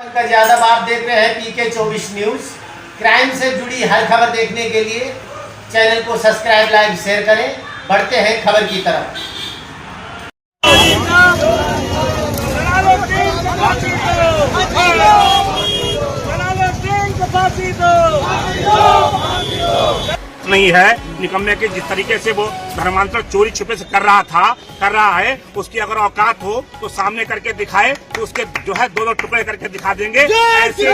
पंकज यादव, आप देख रहे हैं PK 24 न्यूज। क्राइम से जुड़ी हर खबर देखने के लिए चैनल को सब्सक्राइब, लाइक, शेयर करें। बढ़ते हैं खबर की तरफ। नहीं है निकम्मे के जिस तरीके से वो धर्मांतर चोरी छिपे से कर रहा है उसकी अगर औकात हो तो सामने करके दिखाए तो उसके जो है दो टुकड़े करके दिखा देंगे। ऐसे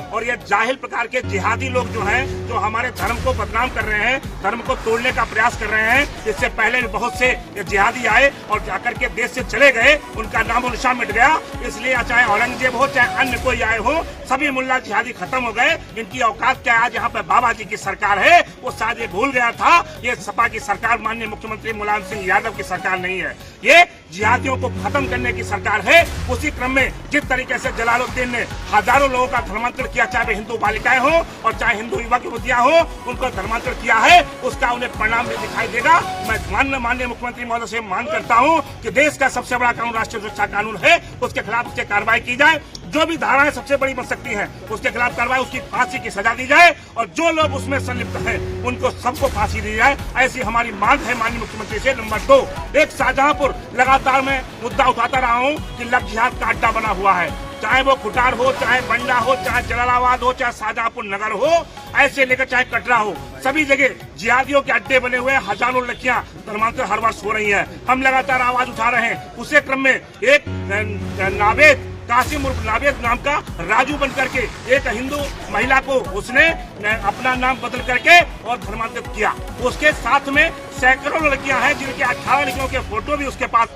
और ये जाहिल प्रकार के जिहादी लोग जो हैं, जो हमारे धर्म को बदनाम कर रहे हैं, धर्म को तोड़ने का प्रयास कर रहे हैं। इससे पहले बहुत से जिहादी आए और जाकर के देश से चले गए, उनका नामो निशान मिट गया। इसलिए चाहे औरंगजेब हो चाहे अन्य कोई आए हो, सभी मुल्ला जिहादी खत्म हो गए। इनकी औकात क्या? आज यहाँ पे बाबा जी की सरकार है, वो शायद ये भूल गया था। ये सपा की सरकार माननीय मुख्यमंत्री मुलायम सिंह यादव की सरकार नहीं है, ये जिहादियों को खत्म करने की सरकार है। उसी क्रम में जिस तरीके से जलालुद्दीन ने हजारों लोगों का धर्मांतरण किया, चाहे हिंदू बालिकाएं हो और चाहे हिंदू युवक युवतियां हो, उनको धर्मांतरण किया है, उसका उन्हें परिणाम भी दिखाई देगा। मैं माननीय मुख्यमंत्री महोदय से मांग करता हूं कि देश का सबसे बड़ा कानून राष्ट्रीय सुरक्षा कानून है, उसके खिलाफ उसकी कार्रवाई की जाए। जो भी धाराएं सबसे बड़ी बन सकती हैं, उसके खिलाफ कार्रवाई, उसकी फांसी की सजा दी जाए और जो लोग उसमें संलिप्त हैं उनको सबको फांसी दी जाए। ऐसी हमारी मांग है माननीय मुख्यमंत्री से। नंबर 2, एक शाहजहांपुर लगातार मैं मुद्दा उठाता रहा हूं कि लव जिहाद का अड्डा बना हुआ है, चाहे वो खुटार हो, चाहे बंडा हो, चाहे जलालाबाद हो, चाहे शाहजहांपुर नगर हो, ऐसे लेकर चाहे कटरा हो, सभी जगह जिहादियों के अड्डे बने हुए हजारों लड़कियां धर्मांतर हर वर्ष हो रही हैं। हम लगातार आवाज उठा रहे हैं। उसी क्रम में एक नावेद कासिम उर्फ नावेद नाम का राजू बन करके एक हिंदू महिला को उसने अपना नाम बदल करके और धर्मांतरित किया। उसके साथ में सैकड़ों लड़कियां हैं जिनके 18 लड़कियों के फोटो भी उसके पास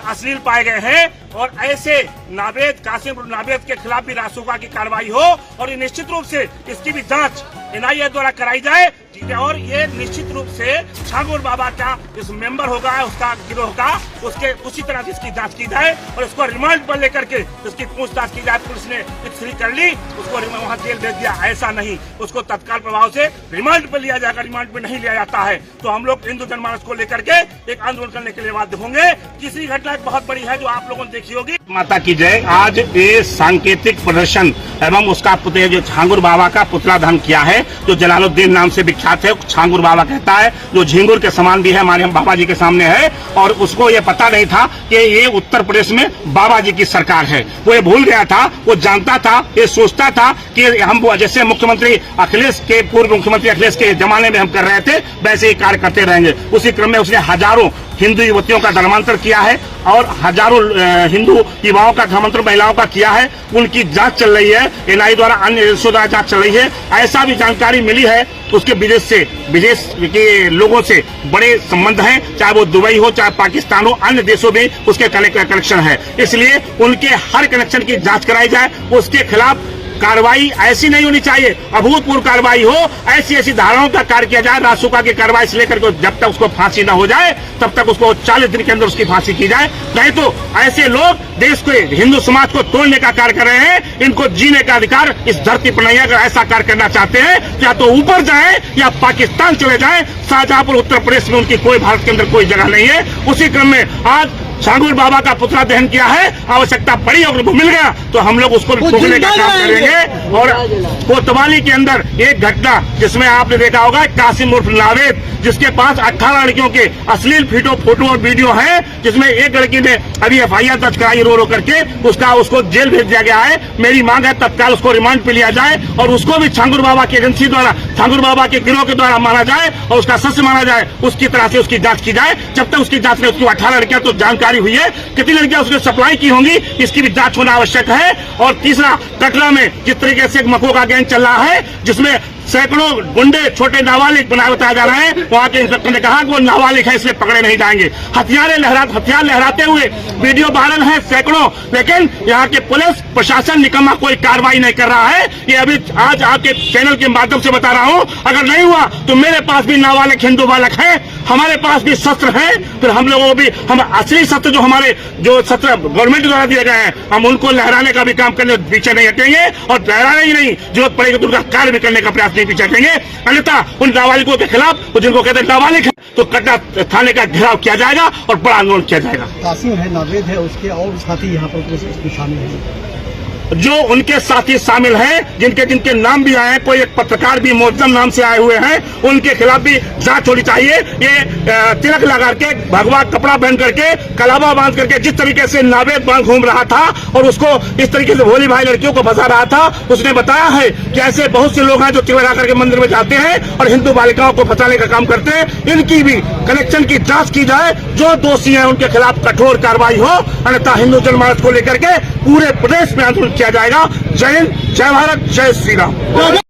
अश्लील पाए गए हैं। और ऐसे नावेद कासिम उर्फ नावेद के खिलाफ भी रासुका की कार्रवाई हो और निश्चित रूप से इसकी भी जांच NIA द्वारा कराई जाए। और ये निश्चित रूप से छांगुर बाबा का इस मेंबर होगा, उसका गिरोह का, उसके उसी तरह से इसकी जांच की जाए और इसको रिमांड पर लेकर के इसकी पूछताछ की जाए। पुलिस ने फ्री कर ली, उसको वहां जेल भेज दिया, ऐसा नहीं, उसको तत्काल प्रभाव से रिमांड पर लिया जाएगा। रिमांड पर नहीं लिया जाता है तो हम लोग हिंदू जनमानस को लेकर के एक आंदोलन करने के लिए बाध्य होंगे। तीसरी घटना एक बहुत बड़ी है जो आप लोगों ने देखी होगी। माता की जय। आज ये सांकेतिक प्रदर्शन एवं उसका पुतले जो छांगुर बाबा का पुतला दहन किया है, जो जलालुद्दीन नाम से विख्यात है, छांगुर बाबा कहता है, जो झिंगुर के समान भी है, हमारे हम बाबा जी के सामने है। और उसको ये पता नहीं था कि ये उत्तर प्रदेश में बाबा जी की सरकार है। वो ये भूल गया था, वो जानता था, ये सोचता था कि हम जैसे मुख्यमंत्री अखिलेश के, पूर्व मुख्यमंत्री अखिलेश के जमाने में हम कर रहे थे, वैसे ही कार्य करते रहेंगे। उसी क्रम में उसने हजारों हिंदू युवतियों का धर्मांतर किया है और हजारों हिंदू युवाओं का धर्मांतर महिलाओं का किया है। उनकी जांच चल रही है, NIA द्वारा, अन्य एजेंसियों द्वारा जांच चल रही है। ऐसा भी जानकारी मिली है उसके विदेश के लोगों से बड़े संबंध हैं, चाहे वो दुबई हो, चाहे पाकिस्तान हो, अन्य देशों में उसके कनेक्शन है। इसलिए उनके हर कनेक्शन की जांच कराई जाए। उसके खिलाफ कार्रवाई ऐसी नहीं होनी चाहिए, अभूतपूर्व कार्रवाई हो, ऐसी धाराओं का कार्य किया जाए। रासुका की कार्रवाई से लेकर जब तक उसको फांसी न हो जाए तब तक उसको 40 दिन के अंदर उसकी फांसी की जाए। नहीं तो ऐसे लोग देश को, हिंदू समाज को तोड़ने का कार्य कर रहे हैं। इनको जीने का अधिकार इस धरती पर नहीं है। अगर ऐसा कार्य करना चाहते हैं या तो ऊपर जाए या पाकिस्तान चले जाए। शाहजहांपुर उत्तर प्रदेश में उनकी कोई, भारत के अंदर कोई जगह नहीं है। उसी क्रम में आज छांगुर बाबा का पुतला दहन किया है। आवश्यकता पड़ी और वो मिल गया तो हम लोग उसको रोकने का काम करेंगे। और कोतवाली के अंदर एक घटना जिसमें आपने देखा होगा, कासिम उर्फ नावेद, जिसके पास 18 लड़कियों के अश्लील फोटो और वीडियो है, जिसमें एक लड़की ने अभी FIR दर्ज कराई रो करके, उसको जेल भेज दिया गया है। मेरी मांग है तत्काल उसको रिमांड पे लिया जाए और उसको भी छांगुर बाबा की एजेंसी द्वारा, छांगुर बाबा के गिरोह के द्वारा माना जाए और उसका सच माना जाए। उसकी तरह से उसकी जांच की जाए। जब तक उसकी जांच में उसकी 18 लड़कियां तो जानकारी हुई है, कितनी लड़कियां उसने सप्लाई की होंगी, इसकी भी जांच होना आवश्यक है। और तीसरा, कटरा में जिस तरीके से एक मको का गैंग चल रहा है, जिसमें सैकड़ों गुंडे छोटे नाबालिग बताया जा रहा है, वहां के इंस्पेक्टर ने कहा कि वो नाबालिग है, इसलिए पकड़े नहीं जाएंगे। हथियार लहराते हुए वीडियो वायरल है सैकड़ों, लेकिन यहाँ के पुलिस प्रशासन निकम्मा कोई कार्रवाई नहीं कर रहा है। ये अभी आज आपके चैनल के माध्यम से बता रहा हूँ, अगर नहीं हुआ तो मेरे पास भी नाबालिग हिंदू बालक है, हमारे पास भी शस्त्र है। फिर हम लोगों को भी, हम असली शस्त्र जो शस्त्र गवर्नमेंट द्वारा दिए गए हैं, हम उनको लहराने का भी काम करने पीछे नहीं हटेंगे। और लहराने ही नहीं, जरूरत पड़ेगी तो उनका कार्य भी करने का प्रयास पीछे हटेंगे। अन्यथा उन नाबालिगों के खिलाफ, जिनको कहते हैं नाबालिग है, तो कटरा थाने का घेराव किया जाएगा और बड़ा आंदोलन किया जाएगा। कासिम है, नावेद है, उसके और साथी यहाँ पर शामिल है। जो उनके साथी शामिल हैं, जिनके जिनके नाम भी आए हैं, कोई एक पत्रकार भी मोहतरम नाम से आए हुए हैं, उनके खिलाफ भी जांच होनी चाहिए। ये तिलक लगा के, भगवा कपड़ा पहन करके, कलावा बांध करके जिस तरीके से नावेद बांध घूम रहा था और उसको इस तरीके से भोली भाई लड़कियों को फंसा रहा था, उसने बताया है कि ऐसे बहुत से लोग हैं जो तिलक लगा करके मंदिर में जाते हैं और हिंदू बालिकाओं को फंसाने का काम करते हैं। इनकी भी कनेक्शन की जांच की जाए, जो दोषी हैं उनके खिलाफ कठोर कार्रवाई हो, अन्यथा हिंदू जनमानस को लेकर के पूरे प्रदेश में आंदोलन किया जाएगा। जय हिंद, जय भारत, जय श्री राम।